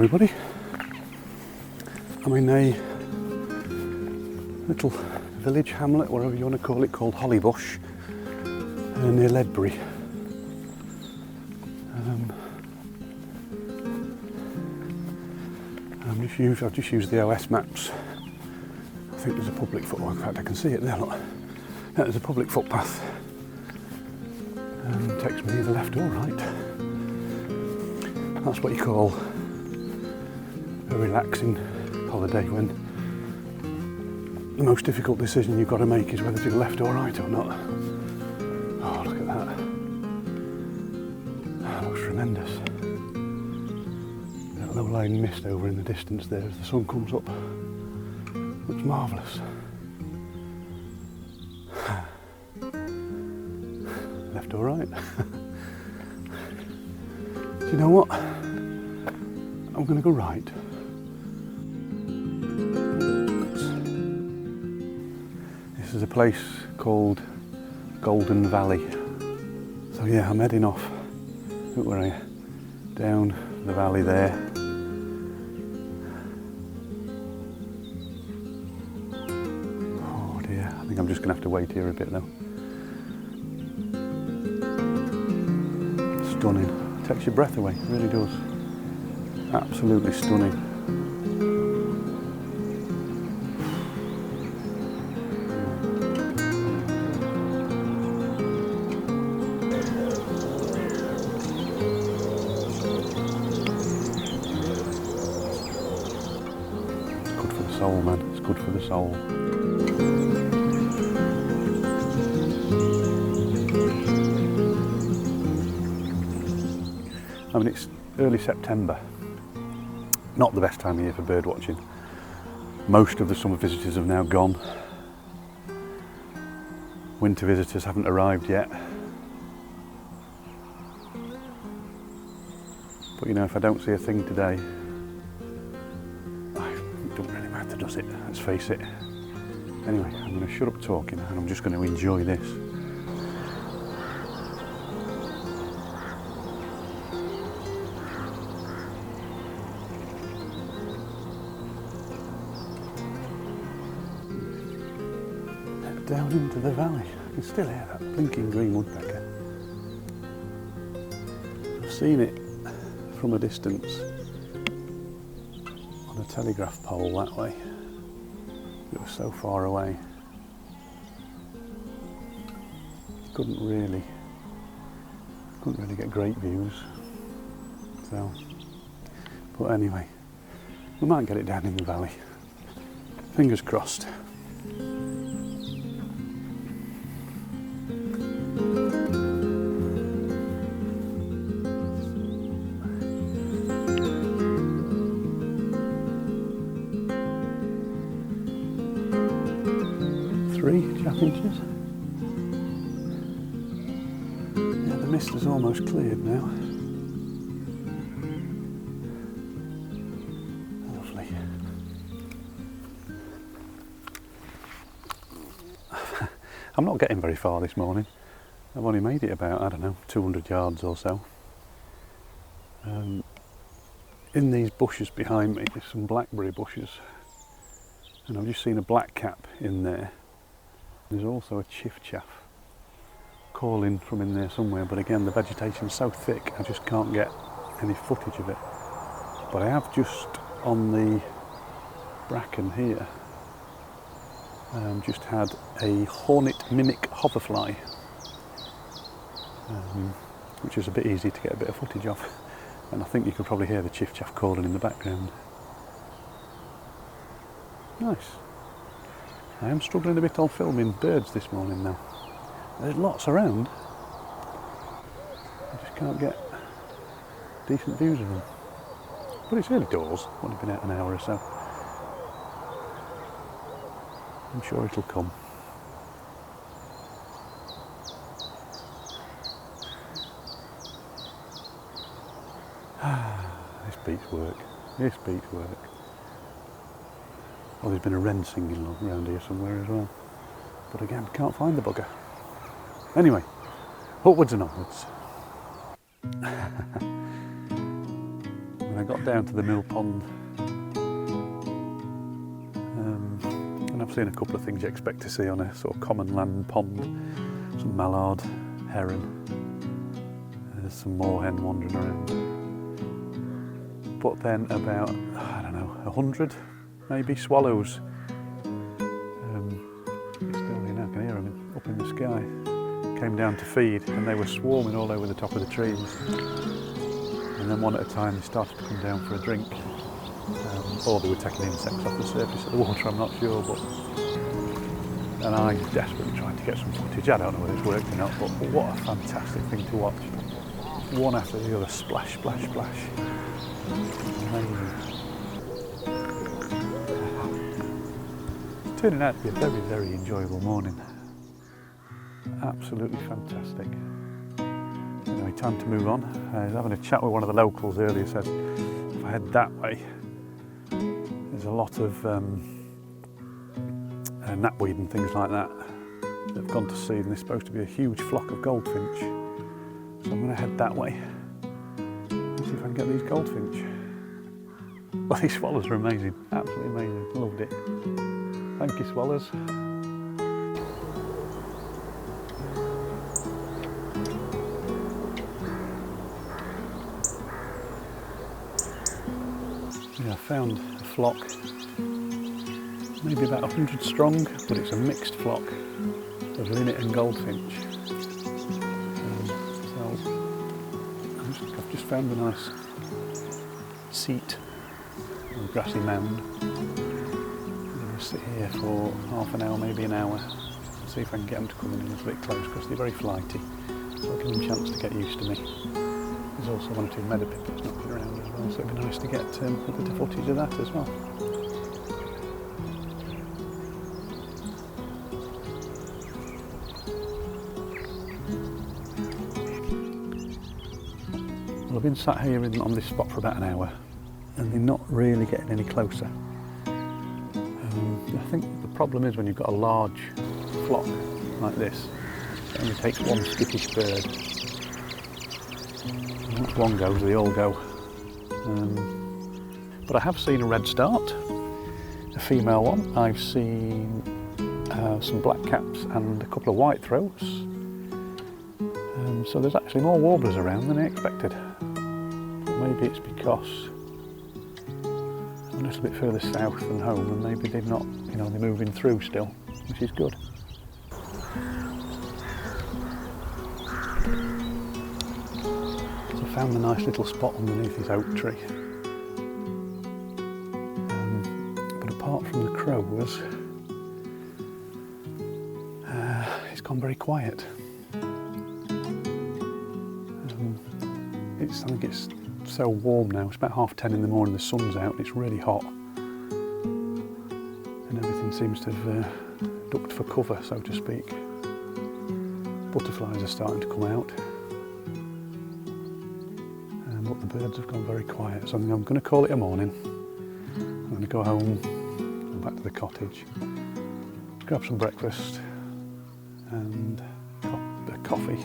everybody. I'm in a little village, hamlet, whatever you want to call it, called Hollybush, near Ledbury. I've just used the OS maps. I think there's a public footpath. In fact, I can see it there. Look, yeah, there's a public footpath. It takes me either left or right. That's what you call a relaxing holiday, when the most difficult decision you've got to make is whether to go left or right or not. Oh, look at that. That looks tremendous. That low-lying mist over in the distance there as the sun comes up. Looks marvellous. Left or right? Do you know what? I'm going to go right. This is a place called Golden Valley. So yeah, I'm heading off. Look where I am. Down the valley there. Oh dear, I think I'm just going to have to wait here a bit though. Stunning. Takes your breath away, it really does. Absolutely stunning. It's good for the soul, man. It's good for the soul. I mean, it's early September, not the best time of year for bird watching. Most of the summer visitors have now gone. Winter visitors haven't arrived yet. But you know, if I don't see a thing today, it doesn't really matter, does it? Let's face it. Anyway, I'm going to shut up talking and I'm just going to enjoy this. Down into the valley. I can still hear that blinking green woodpecker. I've seen it from a distance on a telegraph pole that way. It was so far away. Couldn't really get great views. So, but anyway, we might get it down in the valley. Fingers crossed. Chaffinches. Yeah, the mist is almost cleared now. Lovely. I'm not getting very far this morning. I've only made it about, I don't know, 200 yards or so. In these bushes behind me, there's some blackberry bushes, and I've just seen a blackcap in there. There's also a chiff-chaff calling from in there somewhere, but again the vegetation's so thick I just can't get any footage of it. But I have just on the bracken here just had a hornet mimic hoverfly, which is a bit easy to get a bit of footage of, and I think you could probably hear the chiff-chaff calling in the background. Nice. I am struggling a bit on filming birds this morning now. There's lots around. I just can't get decent views of them. But it's early doors, I've only been out an hour or so. I'm sure it'll come. This beats work. This beats work. Oh, there's been a wren singing around here somewhere as well. But again, can't find the bugger. Anyway, upwards and onwards. I'm going to I got down to the mill pond, and I've seen a couple of things you expect to see on a sort of common land pond. Some mallard, heron, there's some moorhen wandering around. But then about, I don't know, 100 maybe swallows. It's still here now, I can hear them up in the sky. Came down to feed and they were swarming all over the top of the trees. And then one at a time they started to come down for a drink. Or they were taking insects off the surface of the water, I'm not sure. And I desperately tried to get some footage. I don't know whether it's worked or not, but what a fantastic thing to watch. One after the other, splash, splash, splash. Amazing. It's turning out to be a very, very enjoyable morning. Absolutely fantastic. Anyway, time to move on. I was having a chat with one of the locals earlier, said if I head that way, there's a lot of knapweed and things like that have gone to seed, and there's supposed to be a huge flock of goldfinch. So I'm going to head that way and see if I can get these goldfinch. Well, these swallows are amazing, absolutely amazing, loved it. Thank you, swallows. Yeah, I found a flock, maybe about 100 strong, but it's a mixed flock of linnet and goldfinch. I've just found a nice seat on a grassy mound. I'm going to sit here for half an hour, maybe an hour, and see if I can get them to come in a little bit close, because they're very flighty, so I'll give them a chance to get used to me. There's also one or two meadow pippins knocking around as well, so it'd be nice to get a bit of footage of that as well. Well, I've been sat here on this spot for about an hour and they're not really getting any closer. I think the problem is when you've got a large flock like this, it only takes one skittish bird. Once one goes, they all go. But I have seen a red start, a female one. I've seen some black caps and a couple of white throats. So there's actually more warblers around than I expected. Maybe it's because I'm a little bit further south than home, and maybe they've not, they're moving through still, which is good. So I found a nice little spot underneath this oak tree. But apart from the crows, it's gone very quiet. I think it's so warm now. It's about 10:30 in the morning, the sun's out, it's really hot. And everything seems to have ducked for cover, so to speak. Butterflies are starting to come out. But the birds have gone very quiet, so I'm going to call it a morning. I'm going to go home, go back to the cottage, grab some breakfast and a coffee.